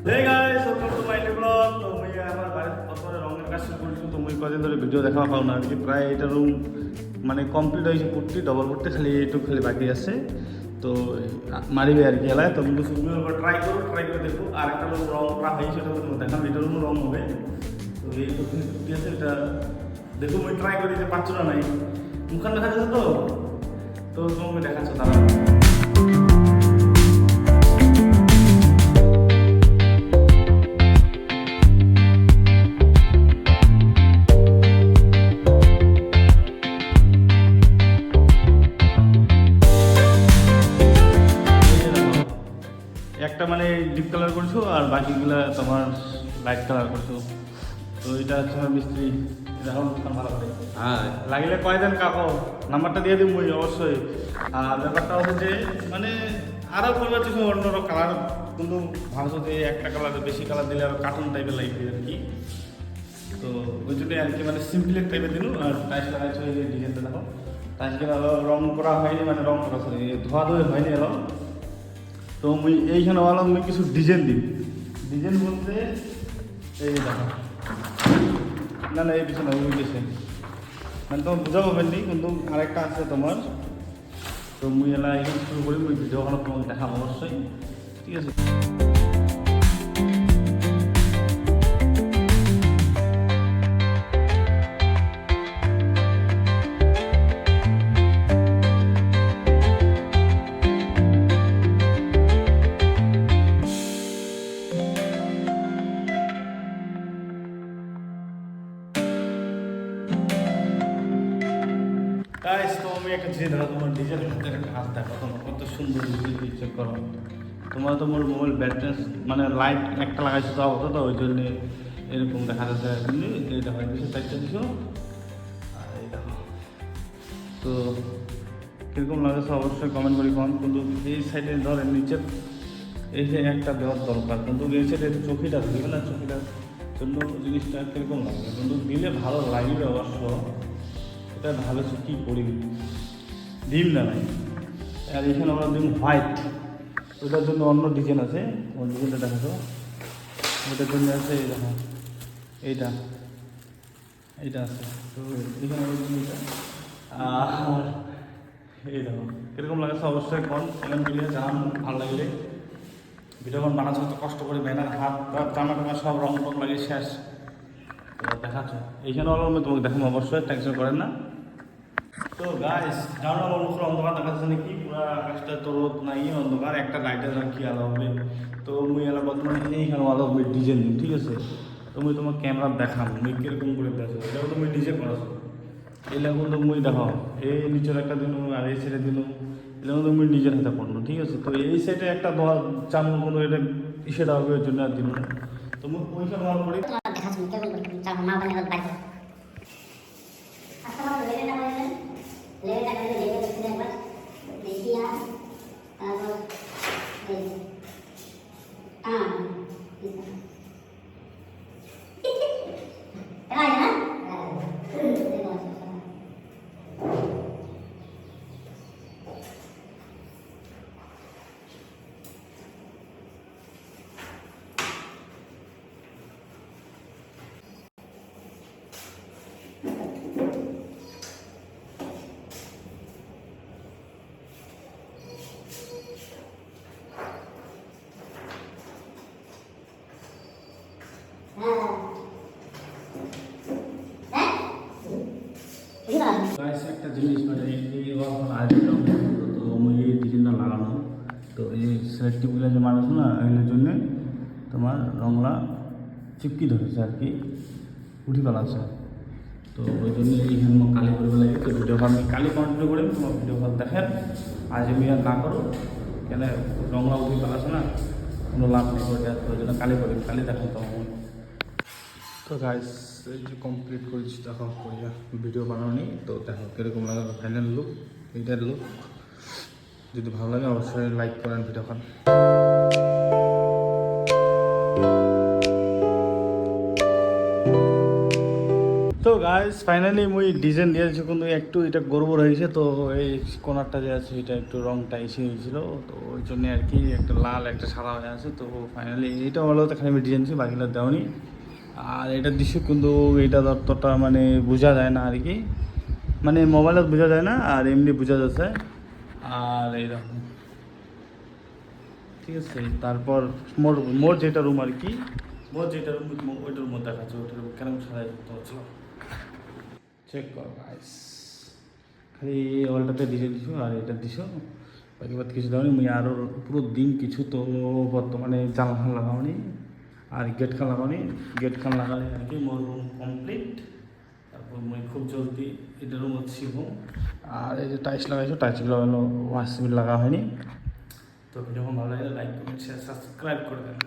Hey guys, welcome to my new vlog. তো মুই আমার বাড়ির প্রথমে রঙের কাজ শুরু করেছি। তো মুই কদিন ধরে ভিডিও দেখা পাও না আর কি। প্রায় এটা রুম মানে কমপ্লিট হয়েছে, পুটটি ডবল পুটটি খালি এইটুকু খালি বাকি আছে। তো মারিবে আর কি এলায়। তো মুই ট্রাই করে দেখো। আর একটা রং করা হয়েছে সেটা দেখাম, এটা রুম রং হবে। তো এই পুটটি আছে এটা দেখো, মুই ট্রাই করে দিতে পারছো না নাই মুখান দেখা যাচ্ছে। তো তোমাকে দেখাচ্ছ তারা। একটা মানে ডিপ কালার করছো আর বাকিগুলা তোমার লাইট কালার করছো। তো এটা হচ্ছে আমার মিস্ত্রি, এটা এখন ভালো করে। হ্যাঁ, লাগিলে কয়দিন কাকো নাম্বারটা দিয়ে দিব অবশ্যই। আর ব্যাপারটা হচ্ছে যে মানে আরও করবার কিছু অন্য কালার, কিন্তু ভাবছো যে একটা কালার বেশি কালার দিলে আরও কার্টুন টাইপের লাগবে আর কি। তো ওই জন্যই আর কি মানে সিম্পলের টাইপের দিল। আর টাইস লাগাইছো এই যে ডিজাইনটা দেখো, টাইসকে রং করা হয়নি, মানে রং করা সরি ধোয়া ধোয়া হয়নি এলো। তো মুই এইখানে বললাম মুই কিছু ডিজাইন দিই। ডিজাইন বলতে এই দেখো, না না এই পিছনে ওই পিছনে মানে তোমার বোঝা পাবেন নি, কিন্তু আরেকটা আছে তোমার। তো মুই এলা এখানে শুরু করি, মুই ভিডিওখানে তোমাকে দেখাবো অবশ্যই, ঠিক আছে। গাইস, তো আমি একটা জিনিস দেখো, তোমার ডিজেল একটা হাত দেখো, তোমার কত সুন্দর ডিজেল চেক করো। তোমার তো মোর মোবাইল ব্যাটারি মানে লাইট একটা লাগাইছো তাও হতো, তো ওই জন্য এরকম দেখা যাচ্ছে। বুঝলি, এই দেখো দিছো চারটা দিছো, আর এই দেখো। তো কীরকম লাগেছে অবশ্যই কমেন্ট করি কোন। কিন্তু এই সাইডে ধর নিচের এই যে একটা দেওয়ার দরকার, কিন্তু এই সাইডে চোখিটা দিবে না, চোখিটার জন্য জিনিসটা কীরকম লাগবে, কিন্তু দিলে ভালো লাগবে অবশ্য। এটা ভাবেছো কী করি ডিম না নাই। আর এখানে আমরা ডিম হোয়াইট, ওটার জন্য অন্য ডিজাইন আছে। অন্য ডিজাইনটা দেখাতো, ওটার জন্য আছে এই দেখো এইটা এইটা আছে। তো এখানে আর এই দেখো কীরকম লাগছে অবশ্যই কোন কমেন্ট করিয়ে জানান। ভালো লাগলে ভিডিওখন বানাচ্ছ তো কষ্ট করে ব্যানার হাত জামা টামা সব রং টং লাগিয়ে শেষ। তো দেখাচ্ছ এইখানে হলো, আমি তোমাকে দেখাবো অবশ্যই, টেনশন করেন না। তো গাইস জানো আমার মুখের অন্ধকার দেখা যাচ্ছে নাকি, পুরো আকাশটা তো রোদ নাই, অন্ধকার একটা লাইটের আর কি আলো হবে। তো মুই এলা বর্তমানে এইখানে আলো হবে ডিজাইন দিন, ঠিক আছে। তো মুই তোমার ক্যামেরা দেখাম মুই কীরকম করে দেখো, এটাও তুমি ডিজে করাছো। এগুলো কিন্তু মুই দেখো এই নিচের একটা দিন আর এই সাইডে দিন, এগুলো কিন্তু মুই নিজের হাতে পড়লো, ঠিক আছে। তো এই সাইডে একটা দোয়া চামড় কোনো এটা সেটা হবে ওই জন্য আর দিন। তো মুই ওইখানে ভালো করি লেবেলটা করে লেবে দেখতে একবার দেখি। আর তারপর একটা জিনিস মানে এই আইডিটা তো আমি এই ডিজাইনটা লাগানো। তো এই সেলেক্টিভগুলো যে মানুষ না এগুলোর জন্যে তোমার রংলা চিপকি ধরেছে আর কি, উঠি পালাচ্ছে। তো ওই জন্য এইখানে কালি করবে লাগে। তো ভিডিও আমি কালি কন্টিনিউ করে তোমার ভিডিও দেখেন, আজ আমি আর না করো কেন, রংলা উঠি পালাচ্ছে না, কোনো লাভ নেই ওইটা। তো ওই জন্য কালি করি, কালি দেখেন তো। তো গাইস এই যে কমপ্লিট করেছি দেখো করিয়া ভিডিও বানানো। তো দেখো কীরকম লাগে ফাইনাল লুক, এইটার লুক। যদি ভালো লাগে অবশ্যই লাইক করেন ভিডিওখান। তো তো গাইস ফাইনালি মুই ডিজাইন দিয়েছি কিন্তু একটু এটা গড়বড় হয়েছে, তো এই কোনারটা যে আছে এটা একটু রংটা এসে গিয়েছিলো, তো ওই জন্য আর কি একটা লাল একটা সাদা হয়ে আছে। তো ফাইনালি এটা হলো তো এখানে আমি ডিজাইন দিচ্ছি, বাকিটা দেওনি। আর এটা দৃশ্য কিন্তু এটা ততটা মানে বোঝা যায় না আর কি, মানে মোবাইলে বোঝা যায় না আর এমনি বোঝা যাচ্ছে। আর এইরকম ঠিক আছে। তারপর মোর মোর যেটা রুম আর কি, মোর যেটা রুম ওইটার রুম দেখাচ্ছে, ওইটার কেন সারাই করতে হচ্ছিল চেক কর গাইস। খালি অলটাতে ডিজে দিছো আর এটা দিছো, বাকি বাদ কিছু দাওনি। মুই আরও পুরো দিন কিছু তো বর্তমানে জানলা খান লাগাওনি আর গেট খান লাগাওনি। গেট খান লাগালে আর কি মোর রুম কমপ্লিট। তারপর মুই খুব জলদি এটা রুম হচ্ছি হোম। আর এই যে টাইলস লাগাইছো, টাইলসগুলো হলো ওয়াশিং লাগা হয়নি। তো যখন ভালো লাগে লাইক কমেন্ট শেয়ার সাবস্ক্রাইব করে দেন।